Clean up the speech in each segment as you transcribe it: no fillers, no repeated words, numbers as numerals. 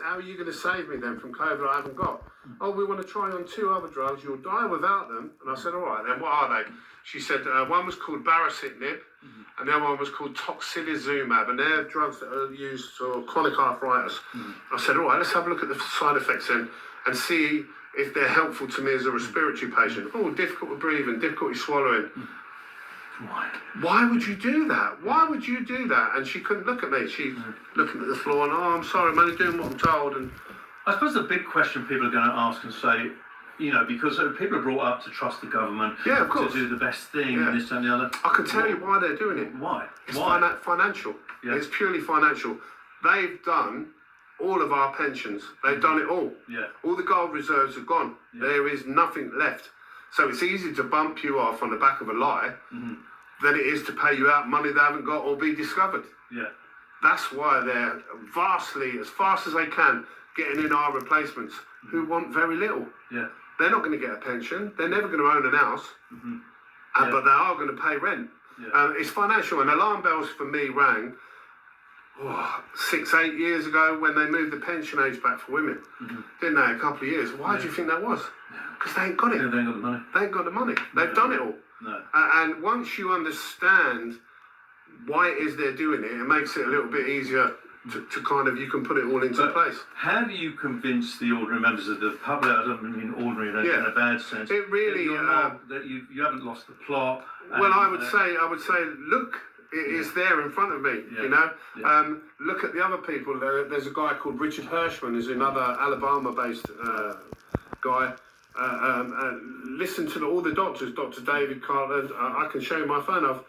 how are you going to save me then from COVID I haven't got? Oh, we want to try on 2 other drugs. You'll die without them. And I said, all right, then what are they? She said one was called baricitinib, and the other one was called tocilizumab, and they're drugs that are used for chronic arthritis. I said, all right, let's have a look at the side effects then and see if they're helpful to me as a respiratory patient. Oh, difficult breathing, difficulty swallowing. Why would you do that? Why would you do that? And she couldn't look at me. She's looking at the floor and, oh, I'm sorry, I'm only doing what I'm told. And I suppose the big question people are going to ask and say, you know, because people are brought up to trust the government, of course, to do the best thing, and this and the other. I can tell you why they're doing it. Why? It's financial. Yeah. It's purely financial. They've done all of our pensions. They've done it all. Yeah. All the gold reserves are gone. Yeah. There is nothing left. So it's easy to bump you off on the back of a lie than it is to pay you out money they haven't got or be discovered. Yeah. That's why they're vastly, as fast as they can, getting in our replacements who want very little. Yeah. They're not going to get a pension. They're never going to own an house. But they are going to pay rent. Yeah. It's financial. And alarm bells for me rang 6-8 years ago when they moved the pension age back for women. Didn't they? A couple of years. Why do you think that was? Because they ain't got it. Yeah, they ain't got the money. They ain't got the money. They've done it all. No. And once you understand why it is they're doing it, it makes it a little bit easier to kind of, you can put it all into place. How do you convince the ordinary members of the public? I don't mean ordinary in a bad sense. It really that you haven't lost the plot. Well, I would say, look, it is there in front of me. You know, look at the other people. There's a guy called Richard Hirschman, who's another Alabama-based guy. Listen to all the doctors, Dr. David Carter. I can show you my phone. I've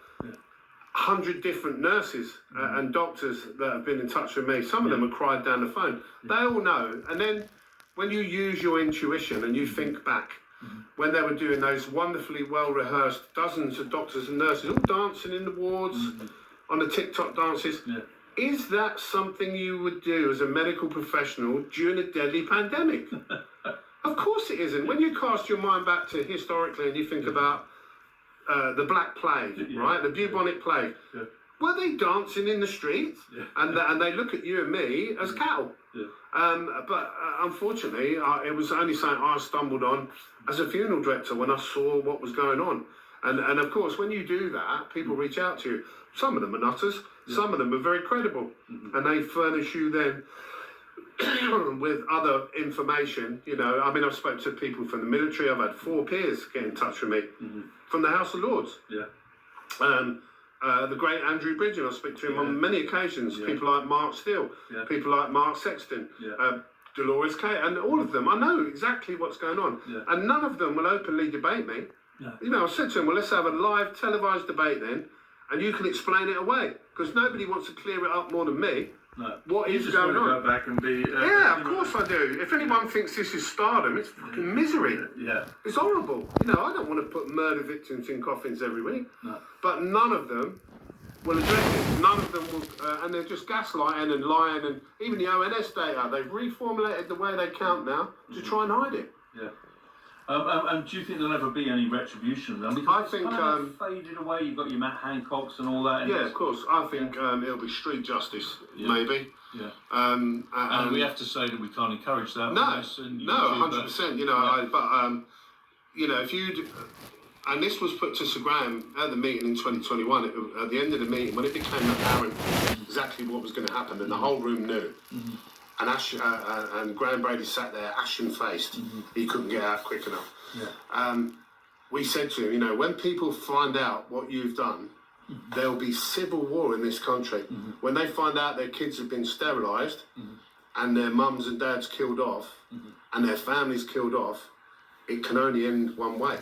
100 different nurses and doctors that have been in touch with me. Some of them have cried down the phone. They all know. And then when you use your intuition and you think back, when they were doing those wonderfully well-rehearsed dozens of doctors and nurses all dancing in the wards on the TikTok dances, is that something you would do as a medical professional during a deadly pandemic? Of course it isn't. When you cast your mind back to historically and you think about the Black Plague, right? The bubonic plague. Were they dancing in the streets? And they look at you and me as cattle. But unfortunately, it was only something I stumbled on as a funeral director when I saw what was going on. And of course, when you do that, people reach out to you. Some of them are nutters. Some of them are very credible. And they furnish you then with other information. You know, I mean, I've spoken to people from the military. I've had 4 peers get in touch with me from the House of Lords. The great Andrew Bridgen, I speak to him on many occasions. People like Mark Steele, people like Mark Sexton, Dolores Kay, and all of them. I know exactly what's going on. And none of them will openly debate me. You know, I said to him, well, let's have a live televised debate then, and you can explain it away, because nobody wants to clear it up more than me. What is going on? Go back and be, of course I do. If anyone thinks this is stardom, it's fucking misery. It's horrible. You know, I don't want to put murder victims in coffins every week. But none of them will address it. None of them will, and they're just gaslighting and lying. And even the ONS data, they've reformulated the way they count now to try and hide it. And do you think there'll ever be any retribution then? Because I think it's kind of faded away. You've got your Matt Hancocks and all that. Yeah, of course. I think it'll be street justice, maybe. And we have to say that we can't encourage that. No, 100%. You know, you know, if you'd, and this was put to Sir Graham at the meeting in 2021. At the end of the meeting, when it became apparent exactly what was going to happen, and the whole room knew. And Graham Brady sat there ashen-faced. He couldn't get out quick enough. We said to him, you know, when people find out what you've done, there'll be civil war in this country. When they find out their kids have been sterilised and their mums and dads killed off and their families killed off, it can only end one way.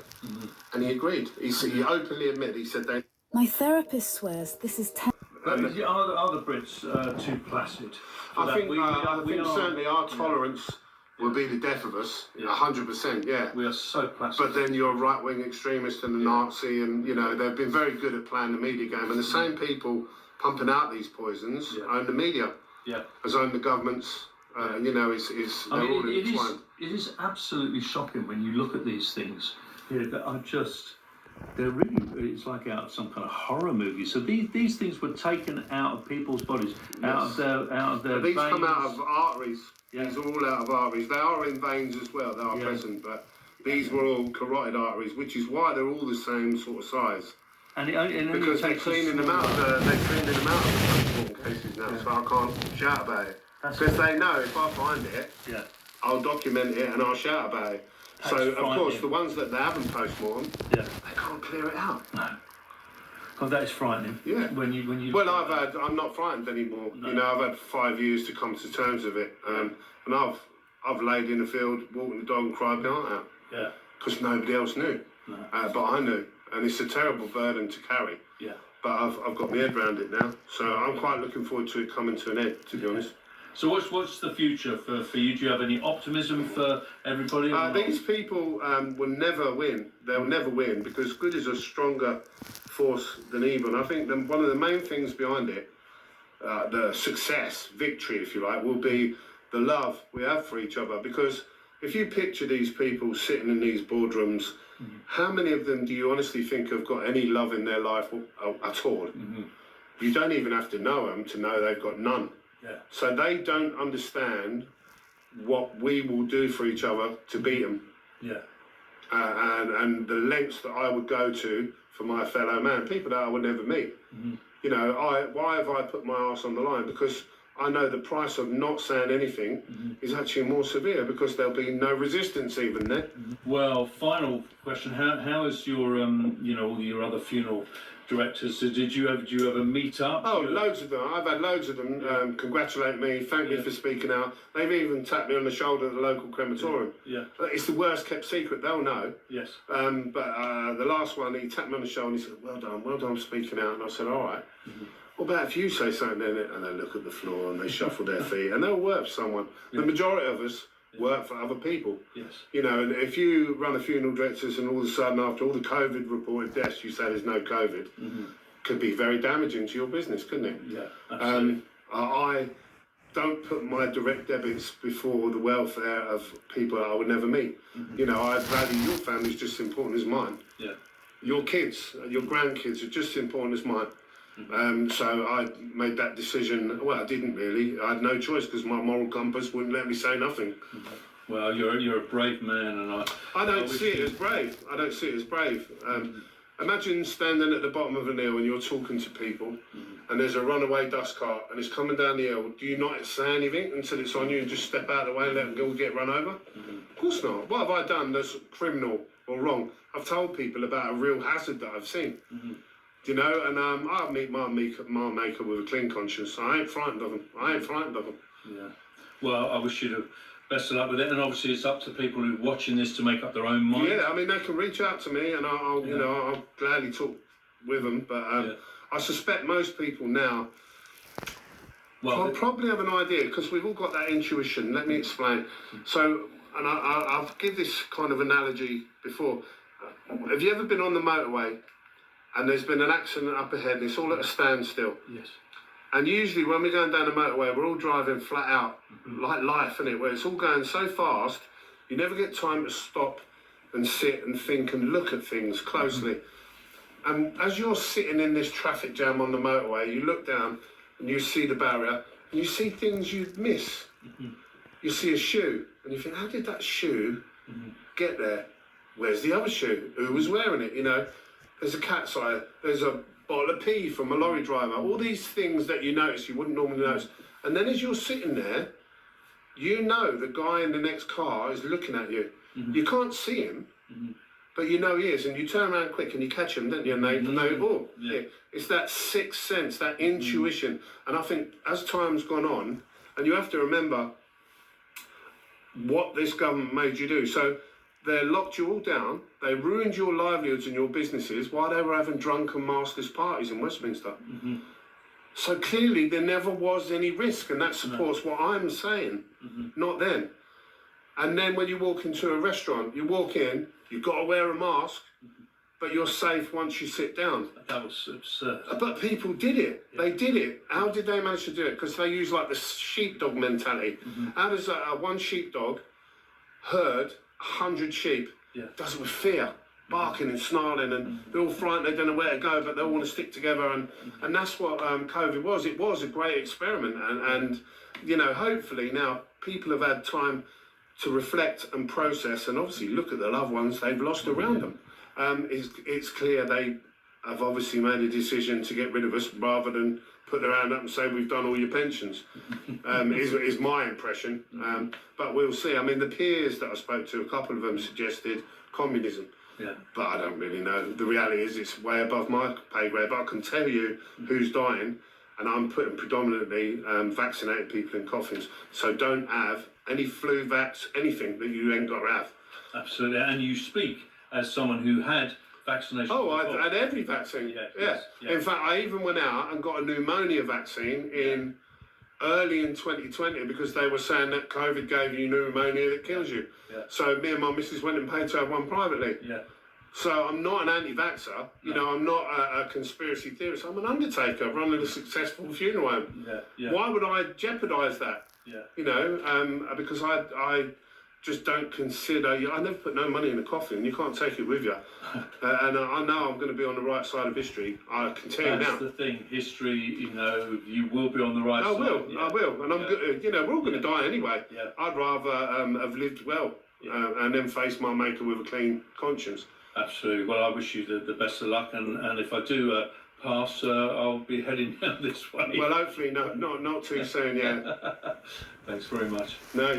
And he agreed. He openly admitted, he said they... My therapist swears this is... Are the Brits too placid? I think certainly our tolerance will be the death of us, 100%, We are so placid. But then you're a right-wing extremist and a Nazi, and, you know, they've been very good at playing the media game. And the same people pumping out these poisons own the media, as own the governments, you know, they're all intertwined. It is absolutely shocking when you look at these things here that are just... they're really, it's like out of some kind of horror movie. So these things were taken out of people's bodies, out of their These veins. come out of arteries. Yeah. These are all out of arteries. They are in veins as well. They are present, but these were all carotid arteries, which is why they're all the same sort of size. And because they're cleaning them out. They're cleaning them out of the transport cases now, so I can't shout about it. Because they know if I find it, I'll document it and I'll shout about it. So of course, the ones that they haven't post-mortem, they can't clear it out. No. Because that is frightening. Yeah. When you. Well, I'm not frightened anymore. No. You know, I've had 5 years to come to terms with it, and I've laid in the field, walking the dog, and cried my heart out. Yeah. Because nobody else knew, No. But I knew, and it's a terrible burden to carry. Yeah. But I've got my head around it now, so I'm quite looking forward to it coming to an end, to be honest. So what's the future for you? Do you have any optimism for everybody? These people will never win. They'll never win because good is a stronger force than evil. And I think one of the main things behind it, the success, victory, if you like, will be the love we have for each other. Because if you picture these people sitting in these boardrooms, how many of them do you honestly think have got any love in their life at all? You don't even have to know them to know they've got none. Yeah. So they don't understand what we will do for each other to beat them. Yeah. And the lengths that I would go to for my fellow man, people that I would never meet. You know, why have I put my arse on the line? Because I know the price of not saying anything is actually more severe because there'll be no resistance even then. Well, final question: How is your all your other funeral directors? So do you ever meet up? Oh, loads of them. I've had loads of them congratulate me, thank me for speaking out. They've even tapped me on the shoulder at the local crematorium. Yeah. It's the worst kept secret. They'll know. Yes. But the last one, he tapped me on the shoulder and he said, well done speaking out. And I said, all right. What about if you say something then? And they look at the floor and they shuffle their feet and they'll work for someone. The majority of us work for other people. Yes. You know, and if you run a funeral directors and all of a sudden after all the COVID reported deaths, you say there's no COVID, could be very damaging to your business, couldn't it? Yeah, absolutely. I don't put my direct debits before the welfare of people that I would never meet. You know, I value your family just as important as mine. Yeah. Your kids, your grandkids are just as important as mine. So I made that decision. Well, I didn't really. I had no choice because my moral compass wouldn't let me say nothing. Well, you're a brave man, and I don't see it as brave. I don't see it as brave. Imagine standing at the bottom of an hill and you're talking to people, and there's a runaway dust cart and it's coming down the hill. Do you not say anything until it's on you and just step out of the way and let them go get run over? Of course not. What have I done that's criminal or wrong? I've told people about a real hazard that I've seen. You know, and I meet my maker with a clean conscience. I ain't frightened of them. Yeah. Well, I wish you the best of luck with it, and obviously it's up to people who are watching this to make up their own mind. Yeah, I mean they can reach out to me, and I'll gladly talk with them. But I suspect most people now probably have an idea because we've all got that intuition. Let me explain. So, and I'll give this kind of analogy before. Have you ever been on the motorway? And there's been an accident up ahead, and it's all at a standstill. Yes. And usually when we're going down the motorway, we're all driving flat out, like life, isn't it? Where it's all going so fast, you never get time to stop and sit and think and look at things closely. And as you're sitting in this traffic jam on the motorway, you look down and you see the barrier, and you see things you'd miss. You see a shoe, and you think, how did that shoe get there? Where's the other shoe? Who was wearing it, you know? There's a cat's eye, there's a bottle of pee from a lorry driver, all these things that you notice you wouldn't normally notice. And then as you're sitting there, you know the guy in the next car is looking at you. You can't see him, but you know he is. And you turn around quick and you catch him, don't you? And they know, it's that sixth sense, that intuition. And I think as time's gone on, and you have to remember what this government made you do. So they locked you all down. They ruined your livelihoods and your businesses while they were having drunken maskless parties in Westminster. So clearly there never was any risk, and that supports what I'm saying, not them. And then when you walk into a restaurant, you walk in, you've got to wear a mask, but you're safe once you sit down. That was absurd. But people did it. They did it. How did they manage to do it? Because they use like the sheepdog mentality. How does one sheepdog herd 100 sheep? Does it with fear. barking and snarling, and they're all frightened, they don't know where to go, but they all want to stick together, and that's what COVID was. It was a great experiment, and you know, hopefully now people have had time to reflect and process, and obviously look at the loved ones they've lost around them. It's clear they have obviously made a decision to get rid of us rather than put their hand up and say we've done all your pensions. Is my impression, but we'll see. I mean, the peers that I spoke to, a couple of them suggested communism. Yeah. But I don't really know. The reality is it's way above my pay grade. But I can tell you who's dying, and I'm putting predominantly vaccinated people in coffins. So don't have any flu vax, anything that you ain't got to have. Absolutely. And you speak as someone who had vaccination. Oh, before. I had every vaccine. Yeah. In fact, I even went out and got a pneumonia vaccine in early in 2020 because they were saying that COVID gave you pneumonia that kills you. Yeah. So me and my missus went and paid to have one privately. Yeah. So I'm not an anti-vaxxer, you know, I'm not a conspiracy theorist, I'm an undertaker running a successful funeral home. Yeah. Yeah. Why would I jeopardise that? Yeah. You know, because I just don't consider, I never put no money in a coffin, you can't take it with you. And I know I'm going to be on the right side of history, I can tell you now. That's the thing, history, you know, you will be on the right side. I will, and I'm good, you know, we're all going to die anyway. Yeah. I'd rather have lived well and then face my maker with a clean conscience. Absolutely. Well, I wish you the best of luck, and if I do pass, I'll be heading down this way. Well, hopefully not too soon, yeah. Thanks very much. No,